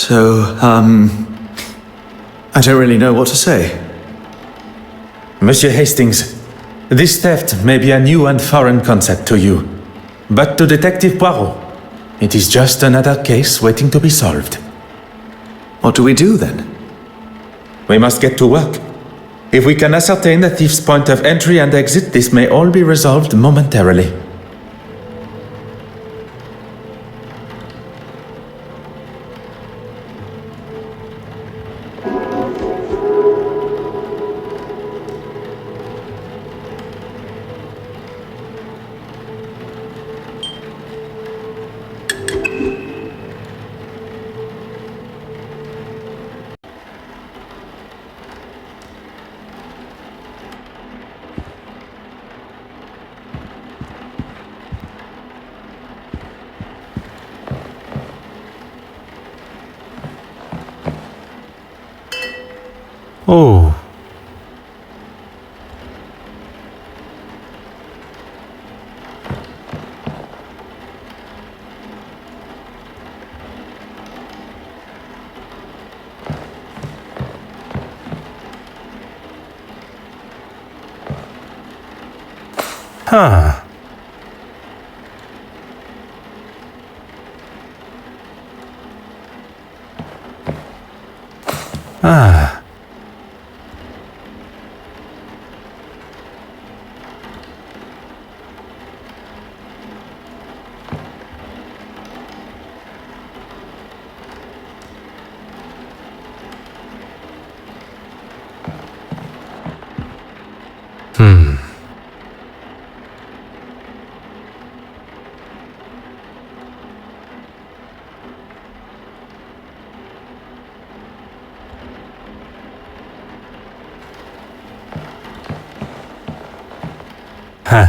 So, I don't really know what to say. Monsieur Hastings, this theft may be a new and foreign concept to you. But to Detective Poirot, it is just another case waiting to be solved. What do we do then? We must get to work. If we can ascertain the thief's point of entry and exit, this may all be resolved momentarily. Oh. Huh. Ah. Hmm. Huh.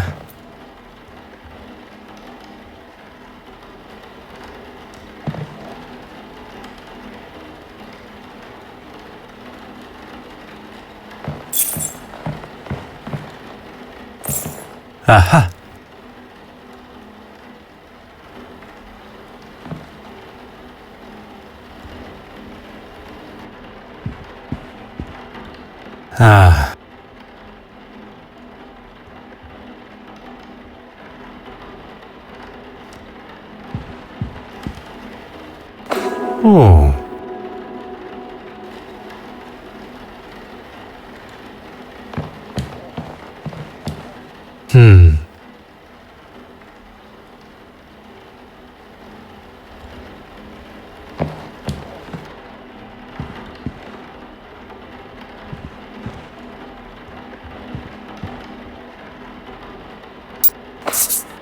Aha. Ah. Oh. Hmm.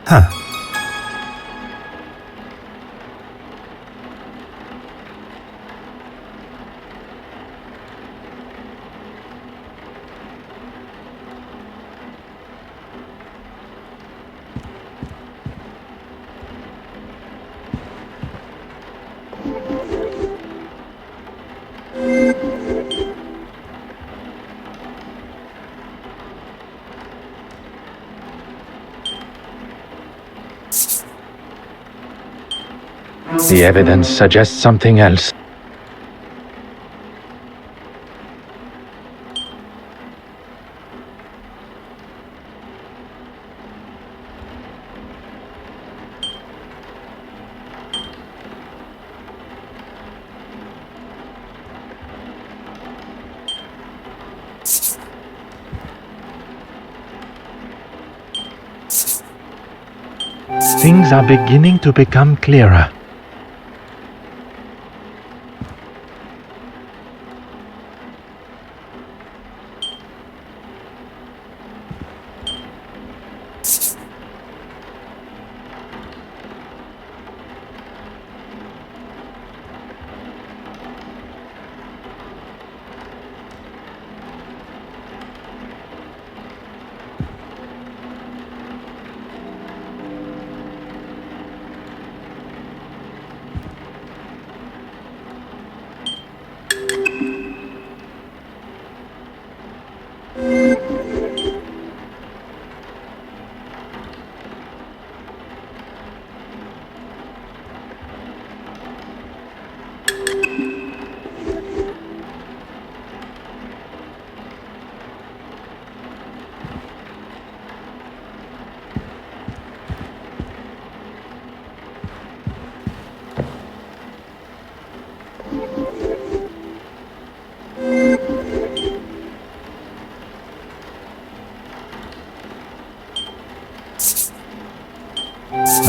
Huh. The evidence suggests something else. Things are beginning to become clearer.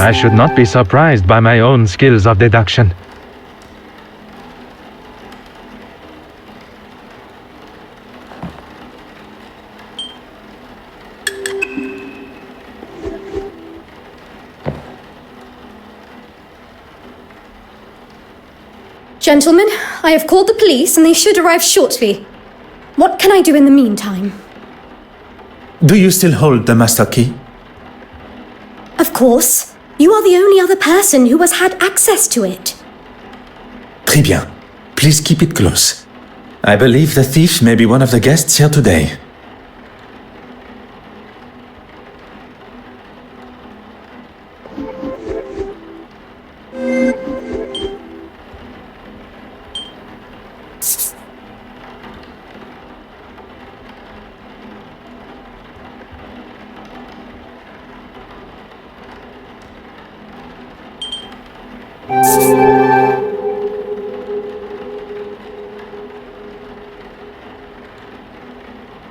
I should not be surprised by my own skills of deduction. Gentlemen, I have called the police and they should arrive shortly. What can I do in the meantime? Do you still hold the master key? Of course. You are the only other person who has had access to it. Très bien. Please keep it close. I believe the thief may be one of the guests here today.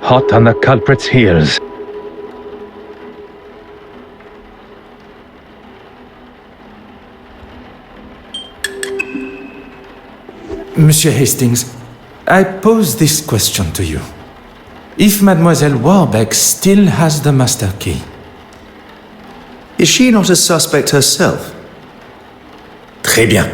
Hot on the culprit's heels. Monsieur Hastings, I pose this question to you. If Mademoiselle Warbeck still has the master key, Is she not a suspect herself? très bien.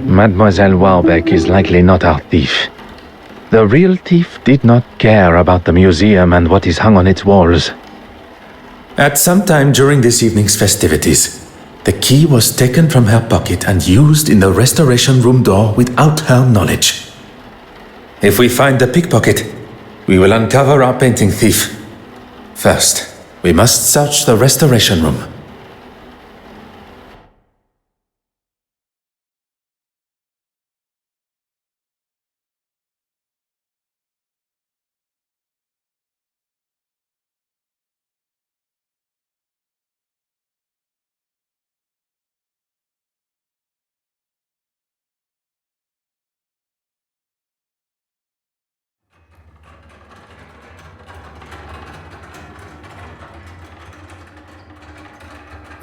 Mademoiselle Warbeck is likely not our thief. The real thief did not care about the museum and what is hung on its walls. At some time during this evening's festivities, the key was taken from her pocket and used in the restoration room door without her knowledge. If we find the pickpocket, we will uncover our painting thief. First, we must search the restoration room.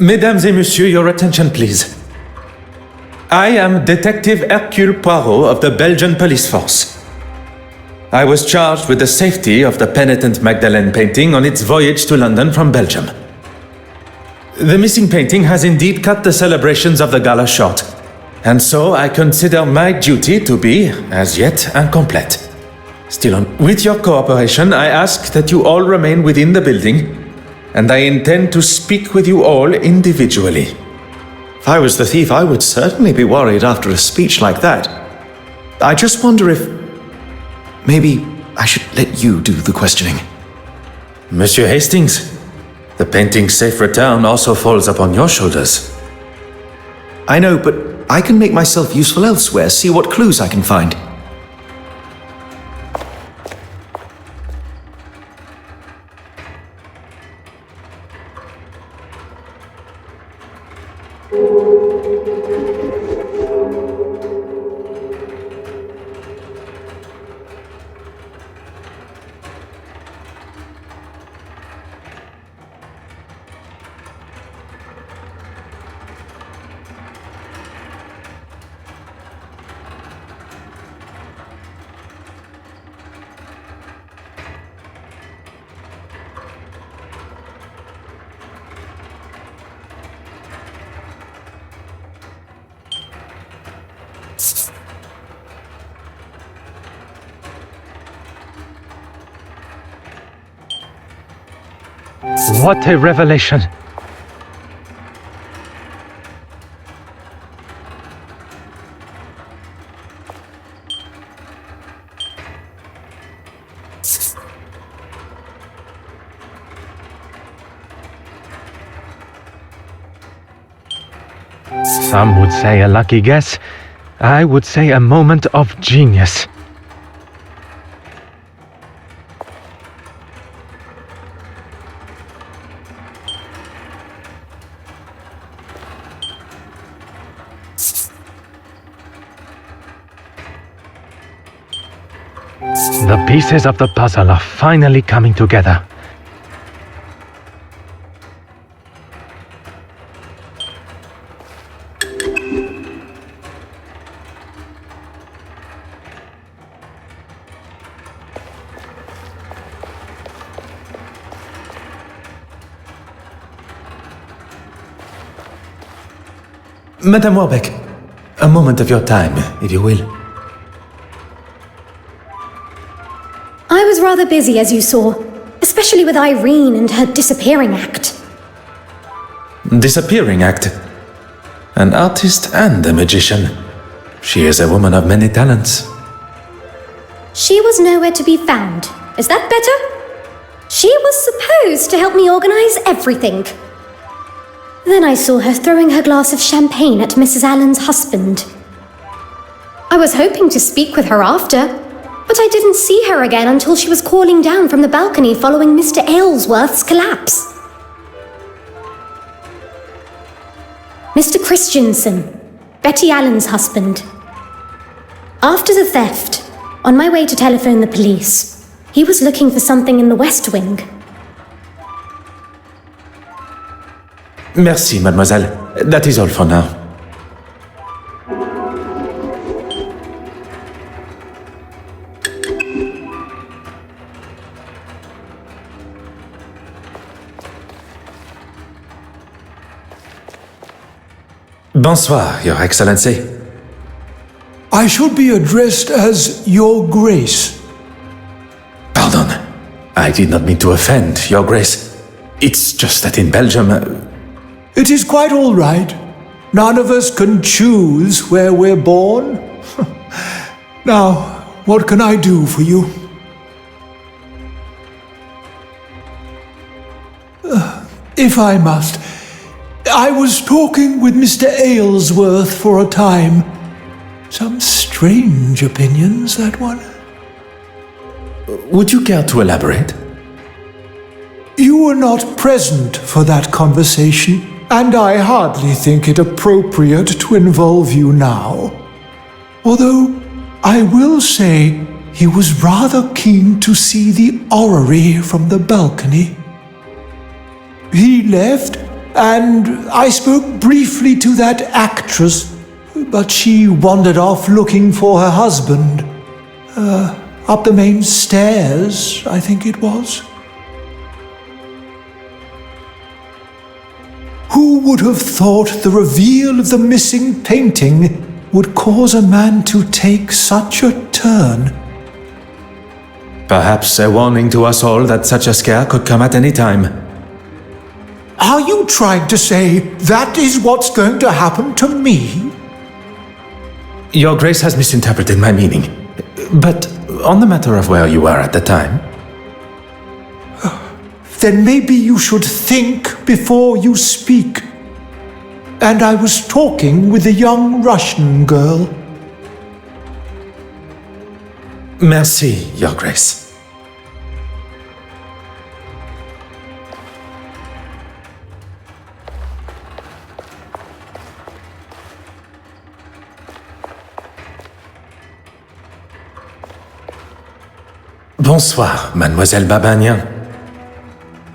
Mesdames et messieurs, your attention please. I am Detective Hercule Poirot of the Belgian police force. I was charged with the safety of the penitent Magdalene painting on its voyage to London from Belgium. The missing painting has indeed cut the celebrations of the gala short, and so I consider my duty to be, as yet, incomplete. Still, with your cooperation, I ask that you all remain within the building, and I intend to speak with you all individually. If I was the thief, I would certainly be worried after a speech like that. I just wonder if... maybe I should let you do the questioning. Monsieur Hastings, the painting's safe return also falls upon your shoulders. I know, but I can make myself useful elsewhere, see what clues I can find. What a revelation! Some would say a lucky guess. I would say a moment of genius. The pieces of the puzzle are finally coming together. Madame Warbeck, a moment of your time, if you will. I was rather busy, as you saw, especially with Irene and her disappearing act. Disappearing act. An artist and a magician. She is a woman of many talents. She was nowhere to be found. Is that better? She was supposed to help me organize everything. Then I saw her throwing her glass of champagne at Mrs. Allen's husband. I was hoping to speak with her after, but I didn't see her again until she was calling down from the balcony following Mr. Aylesworth's collapse. Mr. Christensen, Betty Allen's husband. After the theft, on my way to telephone the police, he was looking for something in the West Wing. Merci, mademoiselle. That is all for now. Bonsoir, Your Excellency. I should be addressed as Your Grace. Pardon. I did not mean to offend, Your Grace. It's just that in Belgium... It is quite all right. None of us can choose where we're born. Now, what can I do for you? If I must, I was talking with Mr. Aylesworth for a time. Some strange opinions, that one. Would you care to elaborate? You were not present for that conversation, and I hardly think it appropriate to involve you now. Although, I will say he was rather keen to see the orrery from the balcony. He left, and I spoke briefly to that actress, but she wandered off looking for her husband. Up the main stairs, I think it was. Who would have thought the reveal of the missing painting would cause a man to take such a turn? Perhaps a warning to us all that such a scare could come at any time. Are you trying to say that is what's going to happen to me? Your Grace has misinterpreted my meaning. But on the matter of where you were at the time... Then maybe you should think before you speak. And I was talking with a young Russian girl. Merci, Your Grace. Bonsoir, Mademoiselle Babagnan.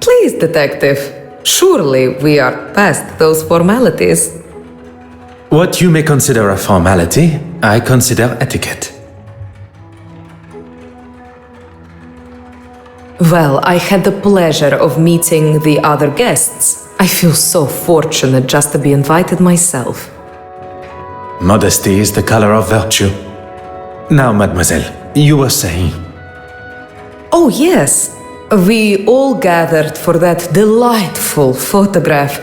Please, Detective. Surely we are past those formalities. What you may consider a formality, I consider etiquette. Well, I had the pleasure of meeting the other guests. I feel so fortunate just to be invited myself. Modesty is the color of virtue. Now, mademoiselle, you were saying... Oh, yes. We all gathered for that delightful photograph.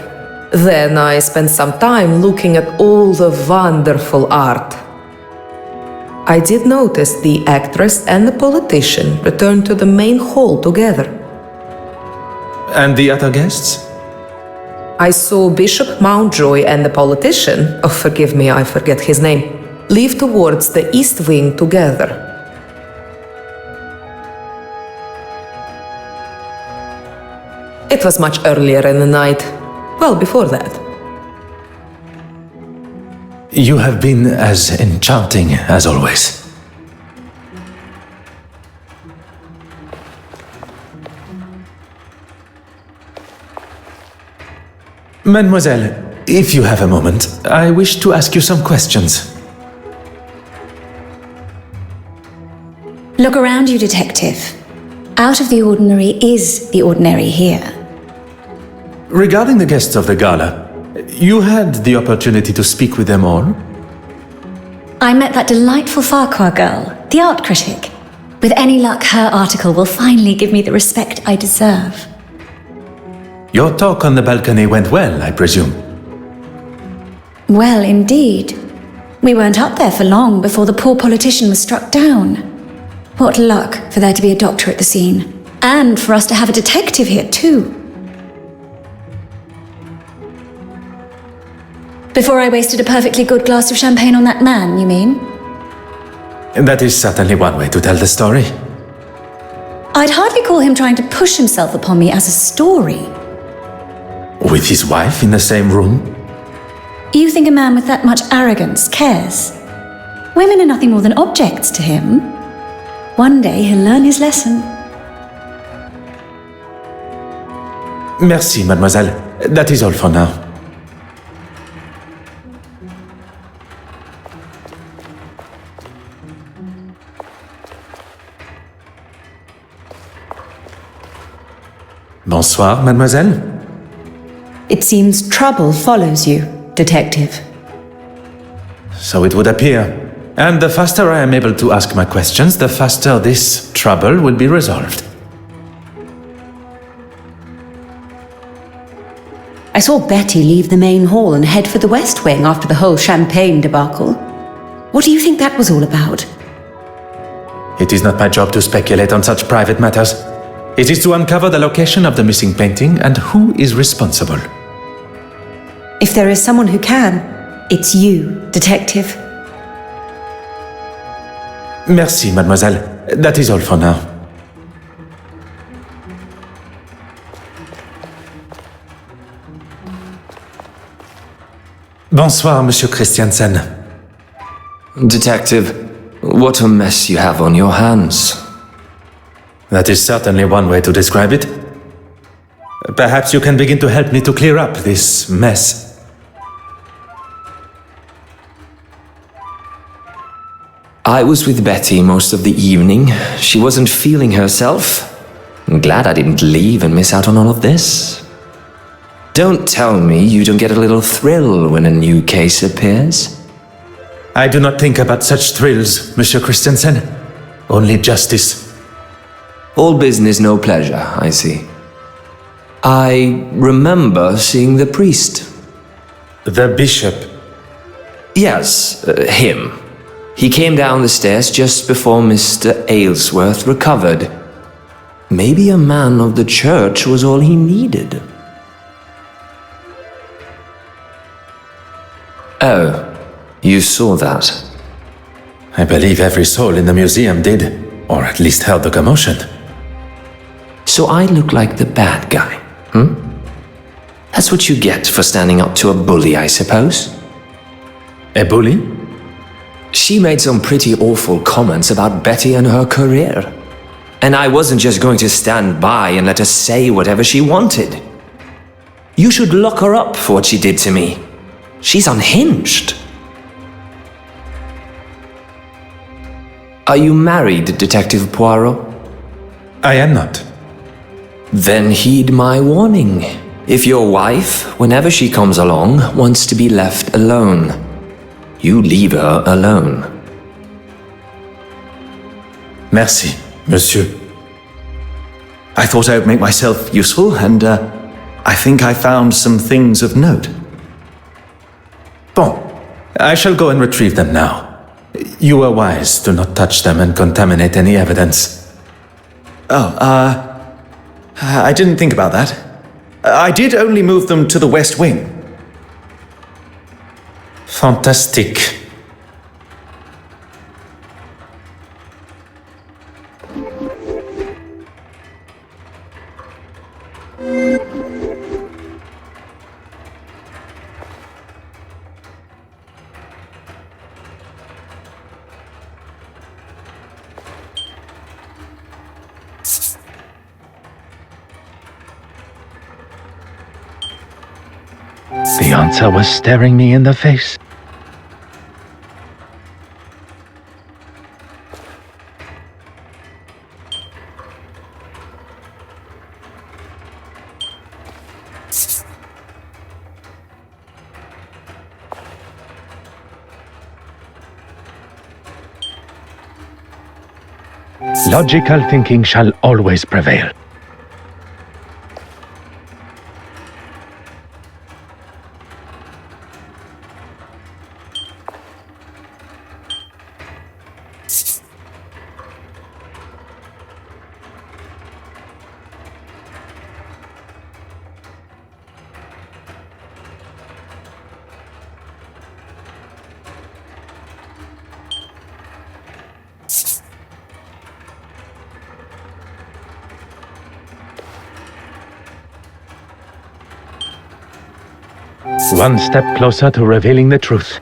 Then I spent some time looking at all the wonderful art. I did notice the actress and the politician returned to the main hall together. And the other guests? I saw Bishop Mountjoy and the politician, oh forgive me, I forget his name, leave towards the east wing together. It was much earlier in the night, well before that. You have been as enchanting as always. Mademoiselle, if you have a moment, I wish to ask you some questions. Look around you, detective. Out of the ordinary is the ordinary here. Regarding the guests of the gala, you had the opportunity to speak with them all? I met that delightful Farquhar girl, the art critic. With any luck, her article will finally give me the respect I deserve. Your talk on the balcony went well, I presume. Well, indeed. We weren't up there for long before the poor politician was struck down. What luck for there to be a doctor at the scene. And for us to have a detective here, too. Before I wasted a perfectly good glass of champagne on that man, you mean? That is certainly one way to tell the story. I'd hardly call him trying to push himself upon me as a story. With his wife in the same room? You think a man with that much arrogance cares? Women are nothing more than objects to him. One day he'll learn his lesson. Merci, mademoiselle. That is all for now. Bonsoir, mademoiselle. It seems trouble follows you, detective. So it would appear. And the faster I am able to ask my questions, the faster this trouble will be resolved. I saw Betty leave the main hall and head for the West Wing after the whole champagne debacle. What do you think that was all about? It is not my job to speculate on such private matters. It is to uncover the location of the missing painting and who is responsible. If there is someone who can, it's you, detective. Merci, mademoiselle. That is all for now. Bonsoir, Monsieur Christiansen. Detective, what a mess you have on your hands. That is certainly one way to describe it. Perhaps you can begin to help me to clear up this mess. I was with Betty most of the evening. She wasn't feeling herself. I'm glad I didn't leave and miss out on all of this. Don't tell me you don't get a little thrill when a new case appears. I do not think about such thrills, Monsieur Christensen. Only justice. All business, no pleasure, I see. I remember seeing the priest. The bishop. Yes, him. He came down the stairs just before Mr. Aylesworth recovered. Maybe a man of the church was all he needed. Oh, you saw that. I believe every soul in the museum did, or at least held the commotion. So I look like the bad guy, That's what you get for standing up to a bully, I suppose. A bully? She made some pretty awful comments about Betty and her career. And I wasn't just going to stand by and let her say whatever she wanted. You should lock her up for what she did to me. She's unhinged. Are you married, Detective Poirot? I am not. Then heed my warning. If your wife, whenever she comes along, wants to be left alone, you leave her alone. Merci, monsieur. I thought I would make myself useful, and I think I found some things of note. Bon, I shall go and retrieve them now. You were wise to not touch them and contaminate any evidence. I didn't think about that. I did only move them to the West Wing. Fantastique. The answer was staring me in the face. Logical thinking shall always prevail. One step closer to revealing the truth.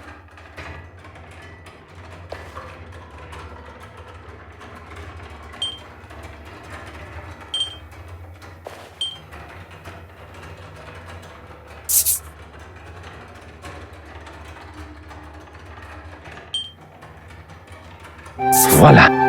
Voila!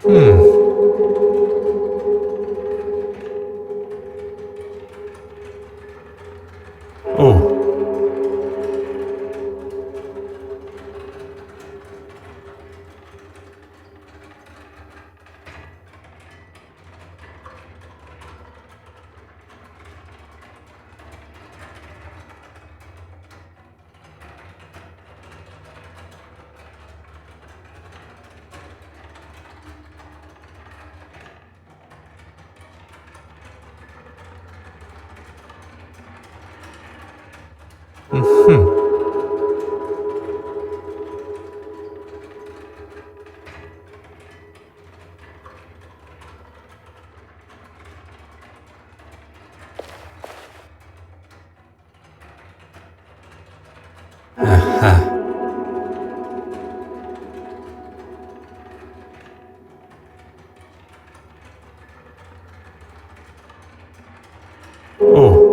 Oh. Aha. Oh.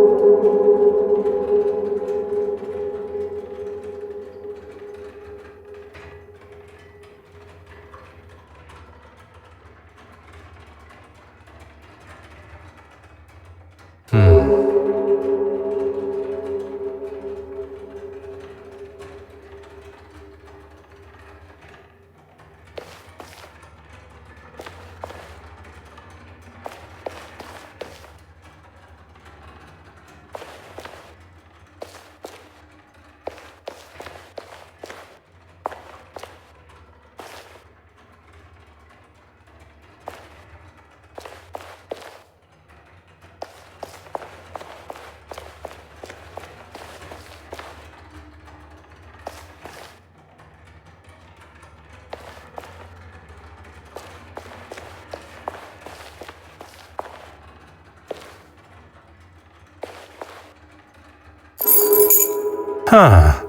Huh.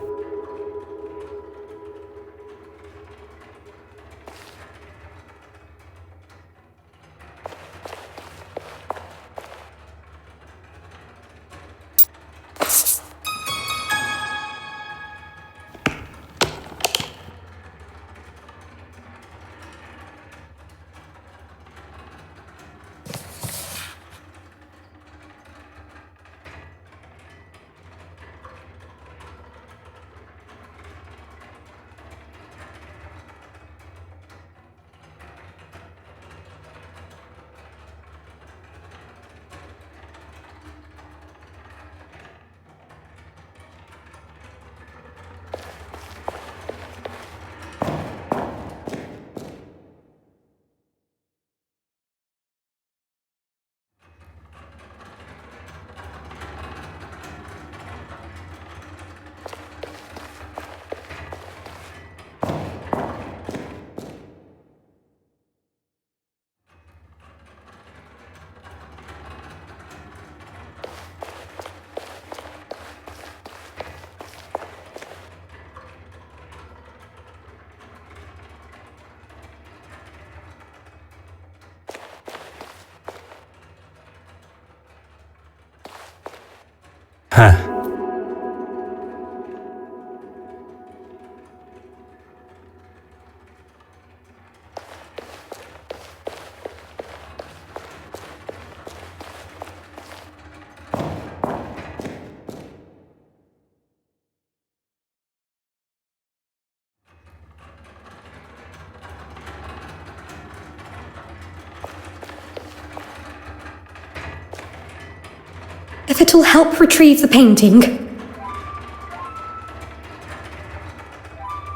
it'll help retrieve the painting.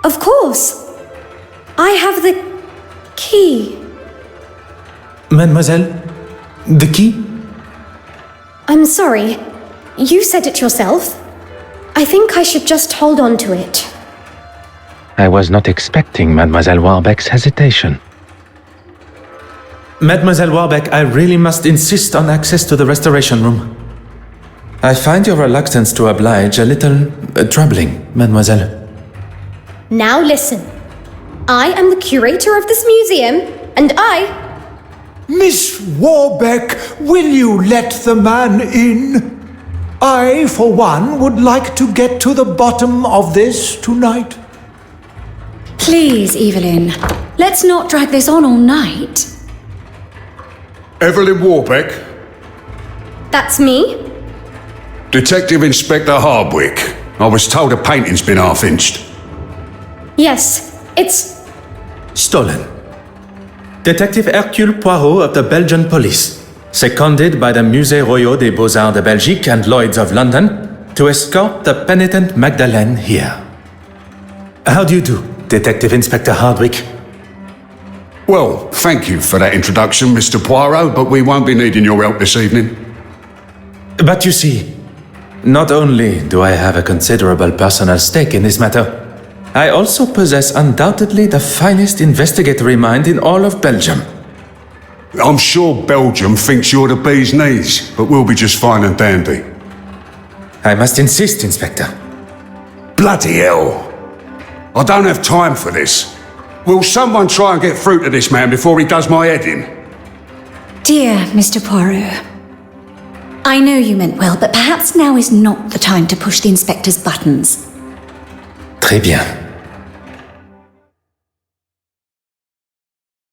Of course. I have the key. Mademoiselle, the key? I'm sorry. You said it yourself. I think I should just hold on to it. I was not expecting Mademoiselle Warbeck's hesitation. Mademoiselle Warbeck, I really must insist on access to the restoration room. I find your reluctance to oblige a little troubling, mademoiselle. Now listen. I am the curator of this museum, and Miss Warbeck, will you let the man in? I, for one, would like to get to the bottom of this tonight. Please, Evelyn, let's not drag this on all night. Evelyn Warbeck, That's me. Detective Inspector Hardwick. I was told a painting's been half-inched. Yes, it's... Stolen. Detective Hercule Poirot of the Belgian police, seconded by the Musée Royal des Beaux-Arts de Belgique and Lloyd's of London, to escort the penitent Magdalene here. How do you do, Detective Inspector Hardwick? Well, thank you for that introduction, Mr. Poirot, but we won't be needing your help this evening. But you see, not only do I have a considerable personal stake in this matter, I also possess undoubtedly the finest investigatory mind in all of Belgium. I'm sure Belgium thinks you're the bee's knees, but we'll be just fine and dandy. I must insist, Inspector. Bloody hell! I don't have time for this. Will someone try and get through to this man before he does my head in? Dear Mr. Poirot, I know you meant well, but perhaps now is not the time to push the inspector's buttons. Très bien.